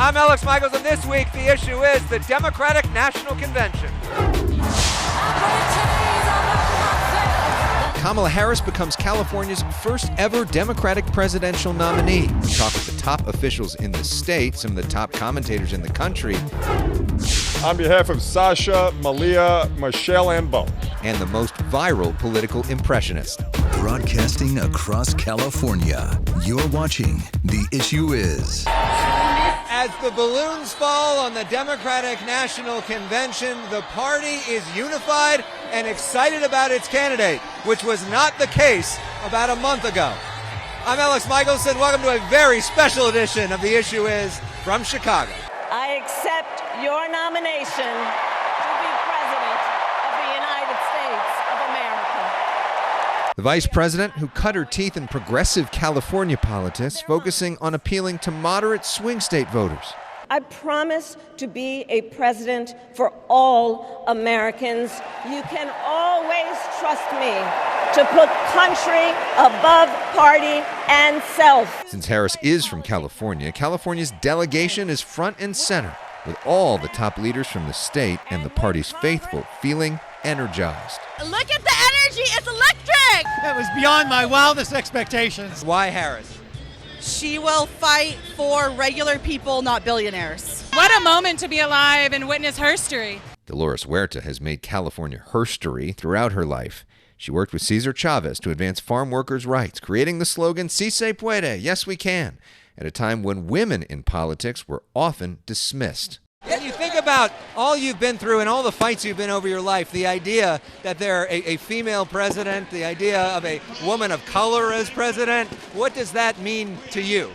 I'm Elex Michaelson. This week, the issue is the Democratic National Convention. Kamala Harris becomes California's first ever Democratic presidential nominee. We talk with the top officials in the state, some of the top commentators in the country. On behalf of Sasha, Malia, Michelle, and Bo. And the most viral political impressionist. Broadcasting across California, you're watching The Issue Is. As the balloons fall on the Democratic National Convention, the party is unified and excited about its candidate, which was not the case about a month ago. I'm Elex Michaelson. Welcome to a very special edition of The Issue Is from Chicago. I accept your nomination to be President of the United States of America. The Vice President, who cut her teeth in progressive California politics, focusing on appealing to moderate swing state voters. I promise to be a president for all Americans. You can always trust me to put country above party and self. Since Harris is from California, California's delegation is front and center, with all the top leaders from the state and the party's faithful feeling energized. Look at the energy, it's electric! That was beyond my wildest expectations. Why Harris? She will fight for regular people, not billionaires. What a moment to be alive and witness herstory. Dolores Huerta has made California herstory throughout her life. She worked with Cesar Chavez to advance farm workers' rights, creating the slogan, "Si se puede, yes we can," at a time when women in politics were often dismissed. When you think about all you've been through and all the fights you've been over your life, the idea that there a female president, the idea of a woman of color as president, what does that mean to you?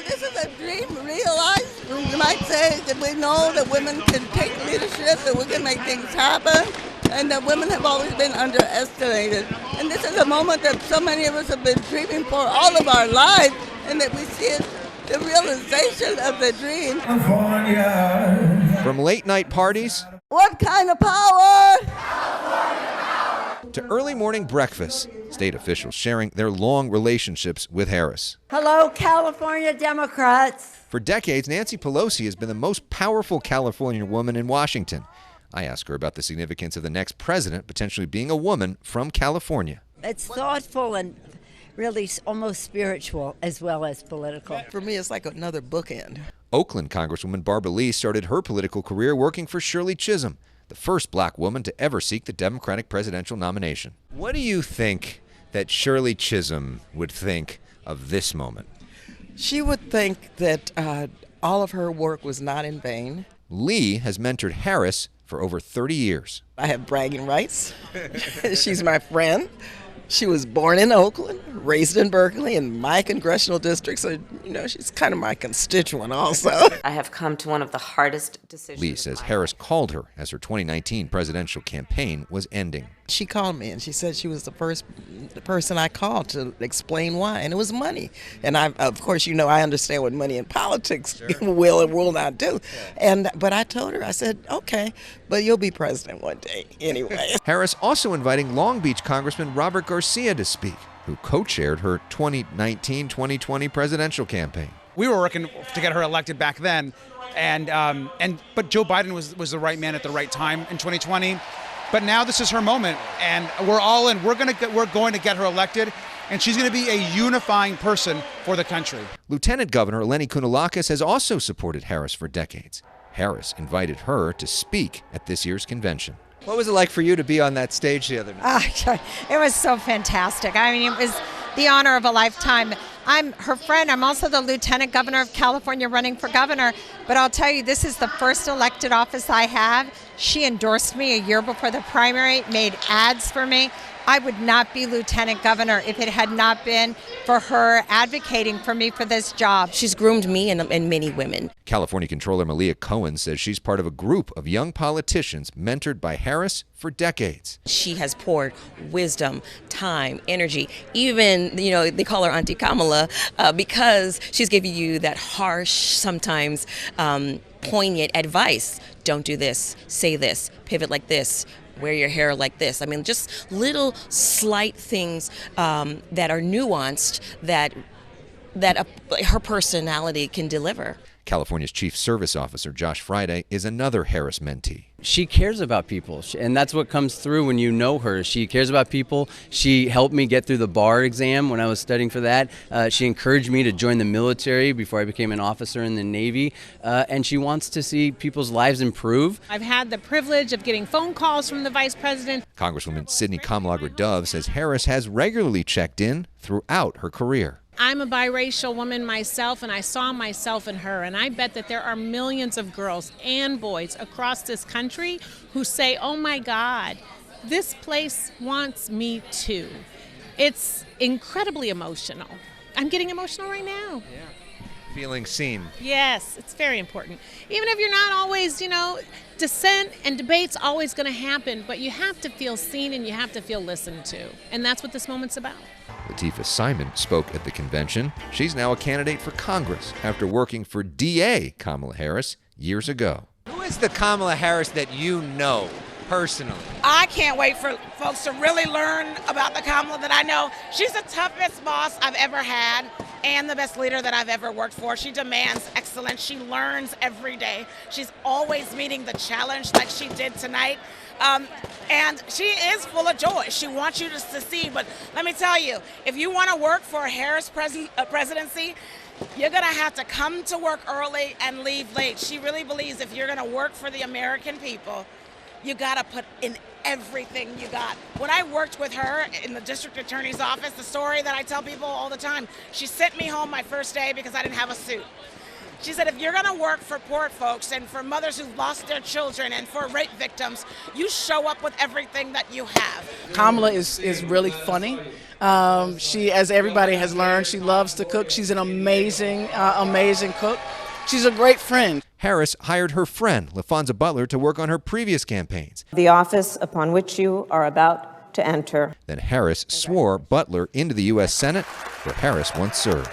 This is a dream realized. You might say that we know that women can take leadership, that we can make things happen, and that women have always been underestimated. And this is a moment that so many of us have been dreaming for all of our lives, and that we see it, the realization of the dream. From late night parties, What kind of power? to early morning breakfasts, state officials sharing their long relationships with Harris. Hello, California Democrats. For decades, Nancy Pelosi has been the most powerful California woman in Washington. I asked her about the significance of the next president potentially being a woman from California. It's thoughtful and really almost spiritual as well as political. For me, it's like another bookend. Oakland Congresswoman Barbara Lee started her political career working for Shirley Chisholm, the first black woman to ever seek the Democratic presidential nomination. What do you think that Shirley Chisholm would think of this moment? She would think that all of her work was not in vain. Lee has mentored Harris for over 30 years. I have bragging rights. She's my friend. She was born in Oakland, raised in Berkeley, in my congressional district, so, she's kind of my constituent also. I have come to one of the hardest decisions. Lee says Harris called her as her 2019 presidential campaign was ending. She called me, and she said she was the first person I called to explain why, and it was money. And of course, I understand what money in politics will and will not do. But I told her, I said, okay, but you'll be president one day anyway. Harris also inviting Long Beach Congressman Robert Garcia to speak, who co-chaired her 2019-2020 presidential campaign. We were working to get her elected back then, but Joe Biden was the right man at the right time in 2020. But now this is her moment, and we're all in. We're going to get her elected, and she's going to be a unifying person for the country. Lieutenant Governor Lenny Kounalakis has also supported Harris for decades. Harris invited her to speak at this year's convention. What was it like for you to be on that stage the other night? It was so fantastic. I mean, it was the honor of a lifetime. I'm her friend. I'm also the Lieutenant Governor of California running for governor. But I'll tell you, this is the first elected office I have. She endorsed me a year before the primary, made ads for me. I would not be lieutenant governor if it had not been for her advocating for me for this job. She's groomed me and many women. California Controller Malia Cohen says she's part of a group of young politicians mentored by Harris for decades. She has poured wisdom, time, energy. Even, they call her Auntie Kamala because she's giving you that harsh, sometimes poignant advice. Don't do this, say this, pivot like this, wear your hair like this. I mean, just little slight things that are nuanced that that her personality can deliver. California's Chief Service Officer Josh Friday is another Harris mentee. She cares about people, and that's what comes through when you know her. She cares about people. She helped me get through the bar exam when I was studying for that. She encouraged me to join the military before I became an officer in the Navy, and she wants to see people's lives improve. I've had the privilege of getting phone calls from the Vice President. Congresswoman Sidney Kamlager-Dove says Harris has regularly checked in throughout her career. I'm a biracial woman myself, and I saw myself in her, and I bet that there are millions of girls and boys across this country who say, oh my God, this place wants me too. It's incredibly emotional. I'm getting emotional right now. Yeah. Feeling seen. Yes, it's very important. Even if you're not always, dissent and debate's always going to happen, but you have to feel seen and you have to feel listened to, and that's what this moment's about. Latifah Simon spoke at the convention. She's now a candidate for Congress after working for DA Kamala Harris years ago. Who is the Kamala Harris that you know personally? I can't wait for folks to really learn about the Kamala that I know. She's the toughest boss I've ever had and the best leader that I've ever worked for. She demands excellence. She learns every day. She's always meeting the challenge like she did tonight. And she is full of joy. She wants you to succeed. But let me tell you, if you want to work for a Harris presidency, you're going to have to come to work early and leave late. She really believes if you're going to work for the American people, you got to put in everything you got. When I worked with her in the district attorney's office, the story that I tell people all the time, she sent me home my first day because I didn't have a suit. She said, if you're going to work for poor folks and for mothers who've lost their children and for rape victims, you show up with everything that you have. Kamala is really funny. She, as everybody has learned, she loves to cook. She's an amazing cook. She's a great friend. Harris hired her friend, Laphonza Butler, to work on her previous campaigns. The office upon which you are about to enter. Then Harris swore Butler into the U.S. Senate, where Harris once served.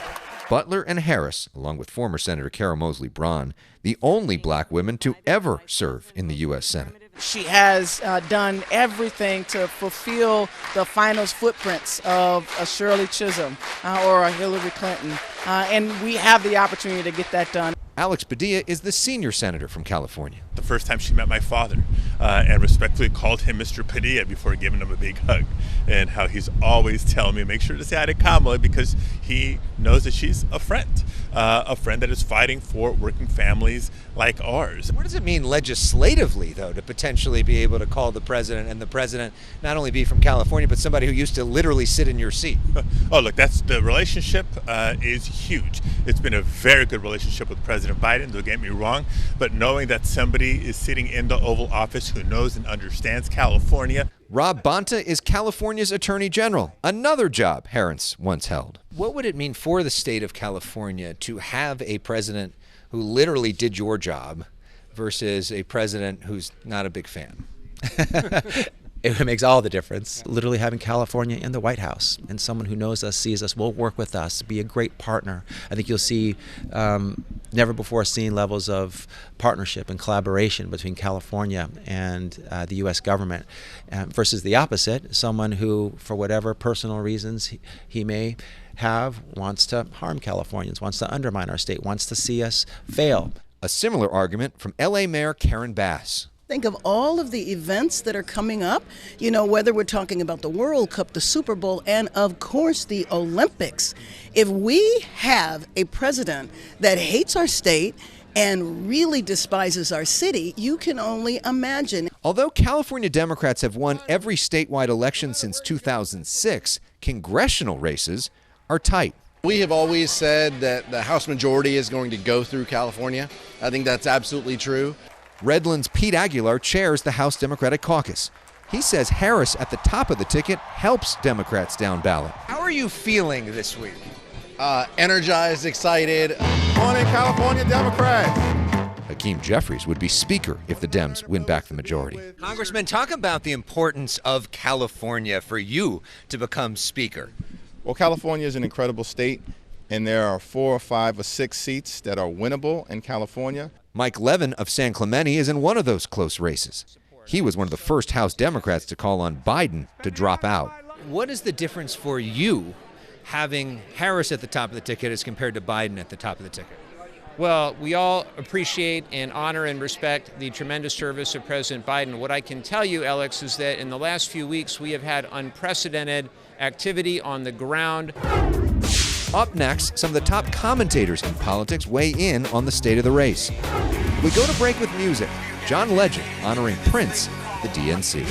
Butler and Harris, along with former Senator Carol Moseley Braun, the only black women to ever serve in the U.S. Senate. She has done everything to fulfill the finals footprints of a Shirley Chisholm or a Hillary Clinton, and we have the opportunity to get that done. Alex Padilla is the senior senator from California. The first time she met my father and respectfully called him Mr. Padilla before giving him a big hug, and how he's always telling me, make sure to say hi to Kamala because he knows that she's a friend that is fighting for working families like ours. What does it mean legislatively, though, to potentially be able to call the president and the president not only be from California, but somebody who used to literally sit in your seat? Oh, look, the relationship is huge. It's been a very good relationship with President Biden, don't get me wrong, but knowing that somebody is sitting in the Oval Office who knows and understands California. Rob Bonta is California's Attorney General, another job Harris once held. What would it mean for the state of California to have a president who literally did your job versus a president who's not a big fan? It makes all the difference. Literally having California in the White House and someone who knows us, sees us, will work with us, be a great partner. I think you'll see never before seen levels of partnership and collaboration between California and the U.S. government versus the opposite, someone who, for whatever personal reasons he may have, wants to harm Californians, wants to undermine our state, wants to see us fail. A similar argument from L.A. Mayor Karen Bass. Think of all of the events that are coming up, whether we're talking about the World Cup, the Super Bowl, and of course the Olympics. If we have a president that hates our state and really despises our city, you can only imagine. Although California Democrats have won every statewide election since 2006, congressional races are tight. We have always said that the House majority is going to go through California. I think that's absolutely true. Redland's Pete Aguilar chairs the House Democratic Caucus. He says Harris at the top of the ticket helps Democrats down ballot. How are you feeling this week? Energized, excited. Morning, California Democrats. Hakeeem Jeffries would be Speaker if the Dems win back the majority. Congressman, talk about the importance of California for you to become Speaker. Well, California is an incredible state, and there are 4 or 5 or 6 seats that are winnable in California. Mike Levin of San Clemente is in one of those close races. He was one of the first House Democrats to call on Biden to drop out. What is the difference for you having Harris at the top of the ticket as compared to Biden at the top of the ticket? Well, we all appreciate and honor and respect the tremendous service of President Biden. What I can tell you, Elex, is that in the last few weeks, we have had unprecedented activity on the ground. Up next, some of the top commentators in politics weigh in on the state of the race. We go to break with music. John Legend honoring Prince, the DNC.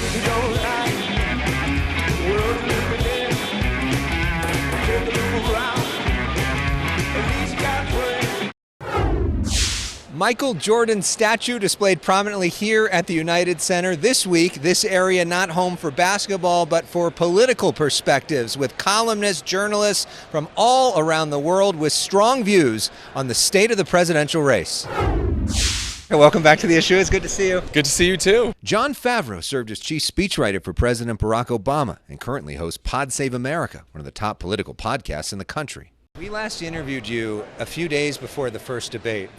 Michael Jordan's statue displayed prominently here at the United Center. This week, this area not home for basketball, but for political perspectives, with columnists, journalists from all around the world with strong views on the state of the presidential race. Welcome back to The Issue. It's good to see you. Good to see you, too. John Favreau served as chief speechwriter for President Barack Obama and currently hosts Pod Save America, one of the top political podcasts in the country. We last interviewed you a few days before the first debate.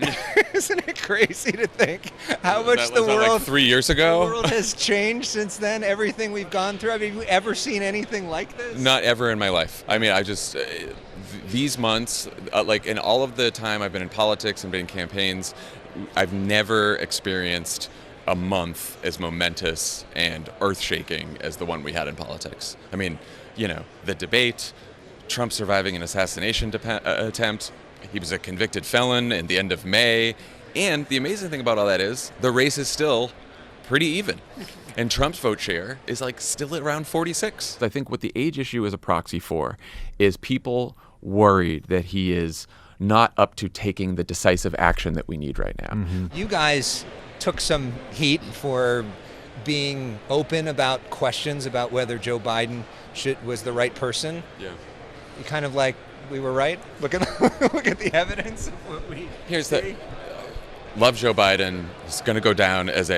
Isn't it crazy to think how much the world, like 3 years ago? The world has changed since then? Everything we've gone through. Have you ever seen anything like this? Not ever in my life. I mean, I just these months, like in all of the time I've been in politics and been in campaigns, I've never experienced a month as momentous and earth-shaking as the one we had in politics. I mean, you know, the debate, Trump surviving an assassination attempt. He was a convicted felon in the end of May. And the amazing thing about all that is the race is still pretty even. And Trump's vote share is like still at around 46. I think what the age issue is a proxy for is people worried that he is not up to taking the decisive action that we need right now. Mm-hmm. You guys took some heat for being open about questions about whether Joe Biden was the right person. Yeah. You kind of like, we were right? Look at the evidence of what we see. Love Joe Biden. He's going to go down as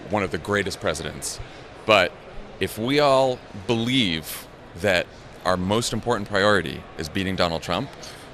one of the greatest presidents. But if we all believe that our most important priority is beating Donald Trump,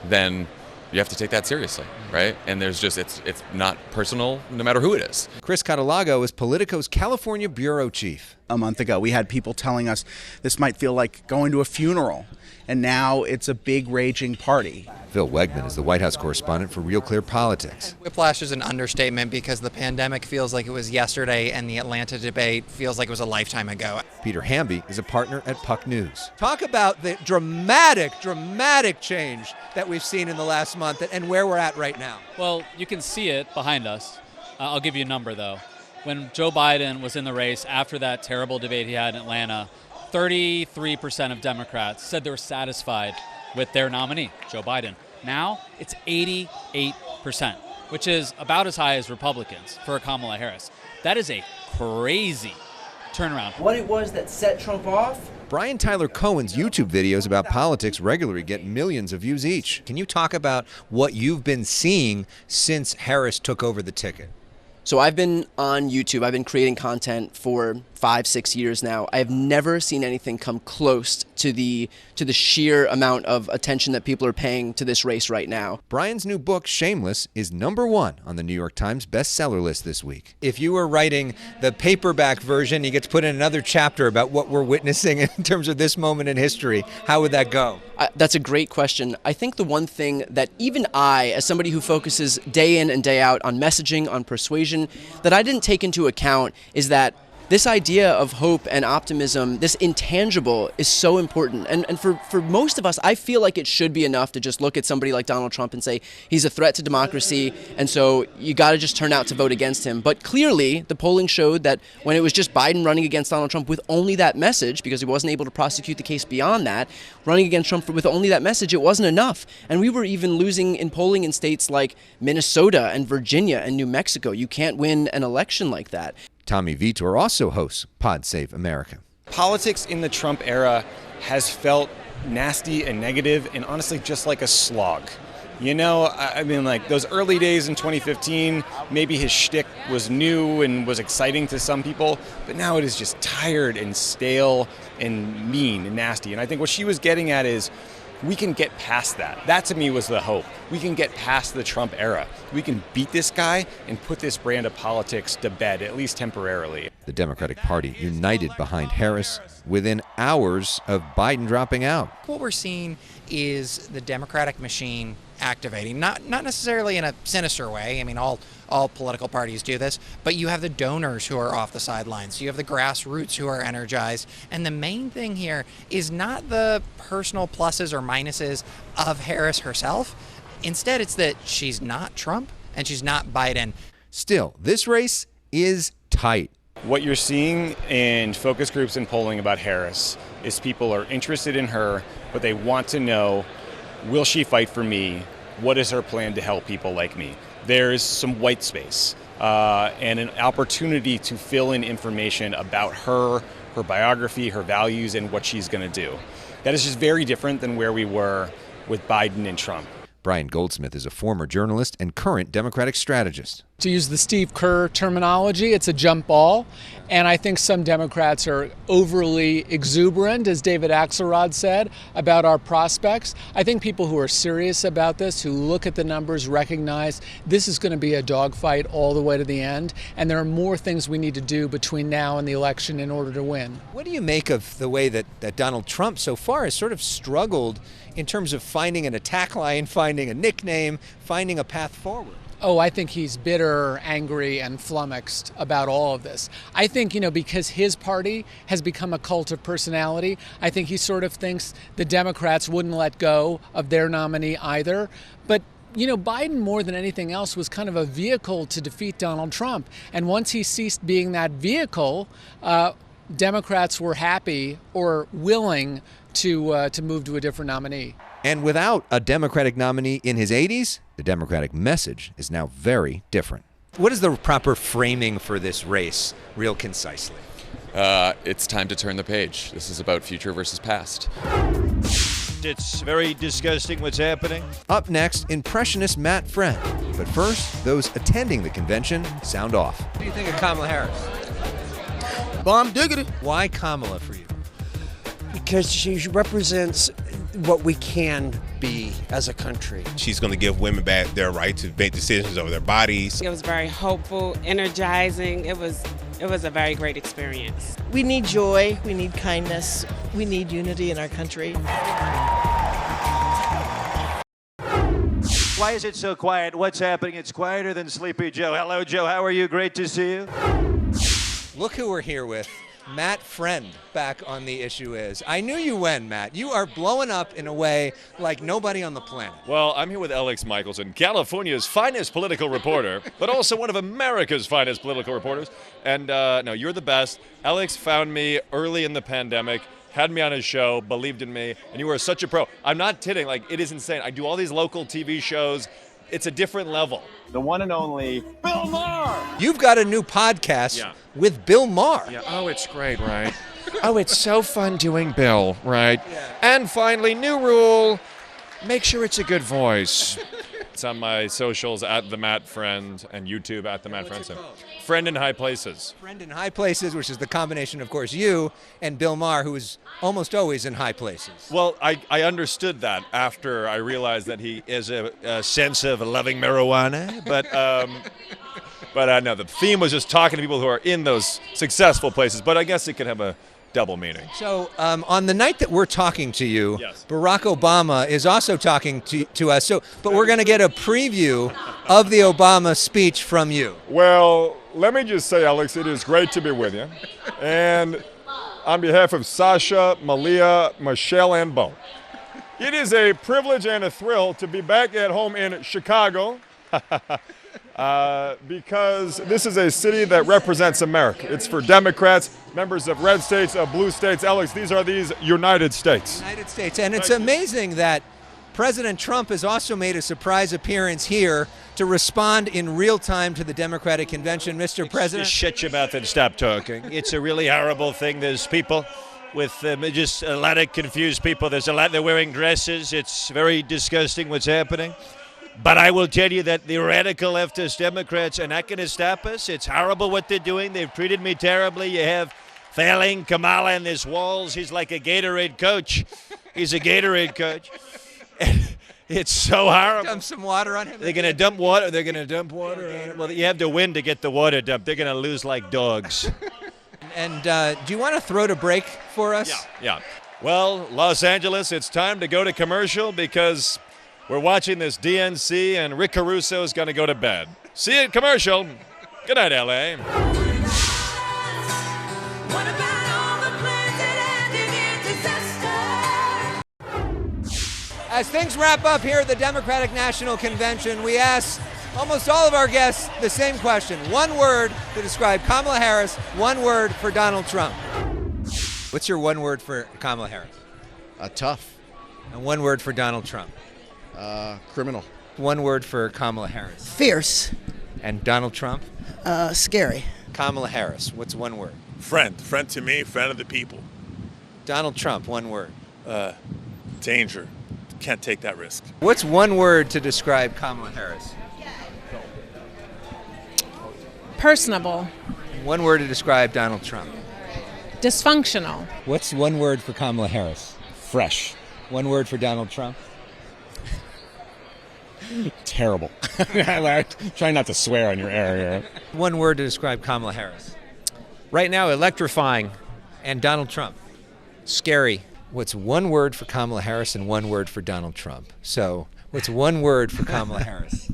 then you have to take that seriously, right? And there's just, it's not personal no matter who it is. Chris Catalogo is Politico's California bureau chief. A month ago, we had people telling us this might feel like going to a funeral, and now it's a big raging party. Phil Wegman is the White House correspondent for Real Clear Politics. Whiplash is an understatement because the pandemic feels like it was yesterday and the Atlanta debate feels like it was a lifetime ago. Peter Hamby is a partner at Puck News. Talk about the dramatic change that we've seen in the last month and where we're at right now. Well, you can see it behind us. I'll give you a number, though. When Joe Biden was in the race after that terrible debate he had in Atlanta, 33% of Democrats said they were satisfied with their nominee, Joe Biden. Now it's 88%, which is about as high as Republicans for Kamala Harris. That is a crazy turnaround. What it was that set Trump off? Brian Tyler Cohen's YouTube videos about politics regularly get millions of views each. Can you talk about what you've been seeing since Harris took over the ticket? So I've been on YouTube. I've been creating content for 5-6 years now. I have never seen anything come close to the sheer amount of attention that people are paying to this race right now. Brian's new book, Shameless, is #1 on the New York Times bestseller list this week. If you were writing the paperback version, you get to put in another chapter about what we're witnessing in terms of this moment in history. How would that go? That's a great question. I think the one thing that even I, as somebody who focuses day in and day out on messaging, on persuasion, that I didn't take into account is that this idea of hope and optimism, this intangible, is so important. And for most of us, I feel like it should be enough to just look at somebody like Donald Trump and say, he's a threat to democracy, and so you got to just turn out to vote against him. But clearly, the polling showed that when it was just Biden running against Donald Trump with only that message, because he wasn't able to prosecute the case beyond that, running against Trump with only that message, it wasn't enough. And we were even losing in polling in states like Minnesota and Virginia and New Mexico. You can't win an election like that. Tommy Vietor also hosts Pod Save America. Politics in the Trump era has felt nasty and negative and honestly just like a slog. You know, I mean, like those early days in 2015, maybe his shtick was new and was exciting to some people, but now it is just tired and stale and mean and nasty. And I think what she was getting at is We can get past that. That to me was the hope. We can get past the Trump era. We can beat this guy and put this brand of politics to bed, at least temporarily. The Democratic Party united behind Harris within hours of Biden dropping out. What we're seeing is the Democratic machine activating, not necessarily in a sinister way. I mean, all political parties do this, but you have the donors who are off the sidelines. You have the grassroots who are energized. And the main thing here is not the personal pluses or minuses of Harris herself. Instead, it's that she's not Trump and she's not Biden. Still, this race is tight. What you're seeing in focus groups and polling about Harris is people are interested in her, but they want to know, will she fight for me? What is her plan to help people like me? There's some white space and an opportunity to fill in information about her biography, her values, and what she's going to do. That is just very different than where we were with Biden and Trump. Brian Goldsmith is a former journalist and current Democratic strategist. To use the Steve Kerr terminology, it's a jump ball. And I think some Democrats are overly exuberant, as David Axelrod said, about our prospects. I think people who are serious about this, who look at the numbers, recognize this is going to be a dogfight all the way to the end. And there are more things we need to do between now and the election in order to win. What do you make of the way that Donald Trump so far has sort of struggled in terms of finding an attack line, finding a nickname, finding a path forward? Oh, I think he's bitter, angry, and flummoxed about all of this. I think, because his party has become a cult of personality, I think he sort of thinks the Democrats wouldn't let go of their nominee either. But Biden, more than anything else, was kind of a vehicle to defeat Donald Trump. And once he ceased being that vehicle, Democrats were happy or willing to move to a different nominee. And without a Democratic nominee in his 80s, the Democratic message is now very different. What is the proper framing for this race, real concisely? It's time to turn the page. This is about future versus past. It's very disgusting what's happening. Up next, Impressionist Matt Friend. But first, those attending the convention sound off. What do you think of Kamala Harris? Bomb diggity. Why Kamala for you? Because she represents what we can be as a country. She's going to give women back their right to make decisions over their bodies. It was very hopeful, energizing. It was a very great experience. We need joy, we need kindness, we need unity in our country. Why is it so quiet? What's happening? It's quieter than Sleepy Joe. Hello, Joe. How are you? Great to see you. Look who we're here with. Matt Friend back on The Issue Is. I knew you when, Matt. You are blowing up in a way like nobody on the planet. Well, I'm here with Elex Michaelson, California's finest political reporter, but also one of America's finest political reporters. And no, you're the best. Elex found me early in the pandemic, had me on his show, believed in me, and you are such a pro. I'm not kidding. Like, it is insane. I do all these local TV shows. It's a different level. The one and only Bill Maher. You've got a new podcast with Bill Maher. Yeah. Oh, it's great, right? Oh, it's so fun doing Bill, right? Yeah. And finally, new rule, make sure it's a good voice. It's on my socials at The Matt Friend and YouTube at The Matt Friend. So, Friend in High Places. Friend in High Places, which is the combination, of course, you and Bill Maher, who is almost always in high places. Well, I understood that after I realized that he is a sense of loving marijuana, but no, the theme was just talking to people who are in those successful places, but I guess it could have a double meaning. So on the night that we're talking to you, Barack Obama is also talking to us. But we're going to get a preview of the Obama speech from you. Well, let me just say, Alex, it is great to be with you. And on behalf of Sasha, Malia, Michelle, and Bo, it is a privilege and a thrill to be back at home in Chicago. Because this is a city that represents America. It's for Democrats, members of red states, of blue states. Alex, these are these United States. United States. And it's amazing that President Trump has also made a surprise appearance here to respond in real time to the Democratic convention. Mr. President. Just shut your mouth and stop talking. It's a really horrible thing. There's people with just a lot of confused people. There's a lot, they're wearing dresses. It's very disgusting what's happening. But I will tell you that the radical leftist Democrats are not going to stop us. It's horrible what they're doing. They've treated me terribly. You have failing Kamala in this walls. He's like a Gatorade coach. He's a Gatorade coach. And it's so horrible. Dump some water on him. They're going to dump water. They're going to dump water on him. Well, you have to win to get the water dumped. They're going to lose like dogs. And do you want to throw to break for us? Yeah. Well, Los Angeles, it's time to go to commercial because we're watching this DNC and Rick Caruso is going to go to bed. See you at commercial. Good night, LA. As things wrap up here at the Democratic National Convention, we ask almost all of our guests the same question. One word to describe Kamala Harris, one word for Donald Trump. What's your one word for Kamala Harris? Tough. And one word for Donald Trump. Criminal. One word for Kamala Harris. Fierce. And Donald Trump? Scary. Kamala Harris, what's one word? Friend. Friend to me, friend of the people. Donald Trump, one word. Danger. Can't take that risk. What's one word to describe Kamala Harris? Personable. One word to describe Donald Trump. Dysfunctional. What's one word for Kamala Harris? Fresh. One word for Donald Trump. Terrible. Try not to swear on your air. One word to describe Kamala Harris. Right now, electrifying. And Donald Trump. Scary. What's one word for Kamala Harris and one word for Donald Trump? So, what's one word for Kamala Harris?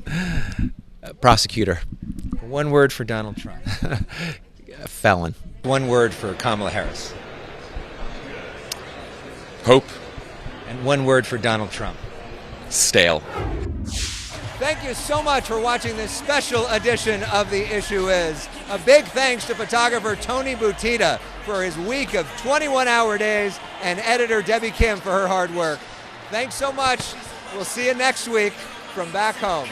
Prosecutor. One word for Donald Trump. Felon. One word for Kamala Harris. Hope. And one word for Donald Trump. Stale. Thank you so much for watching this special edition of The Issue Is. A big thanks to photographer Tony Butita for his week of 21-hour days and editor Debbie Kim for her hard work. Thanks so much. We'll see you next week from back home.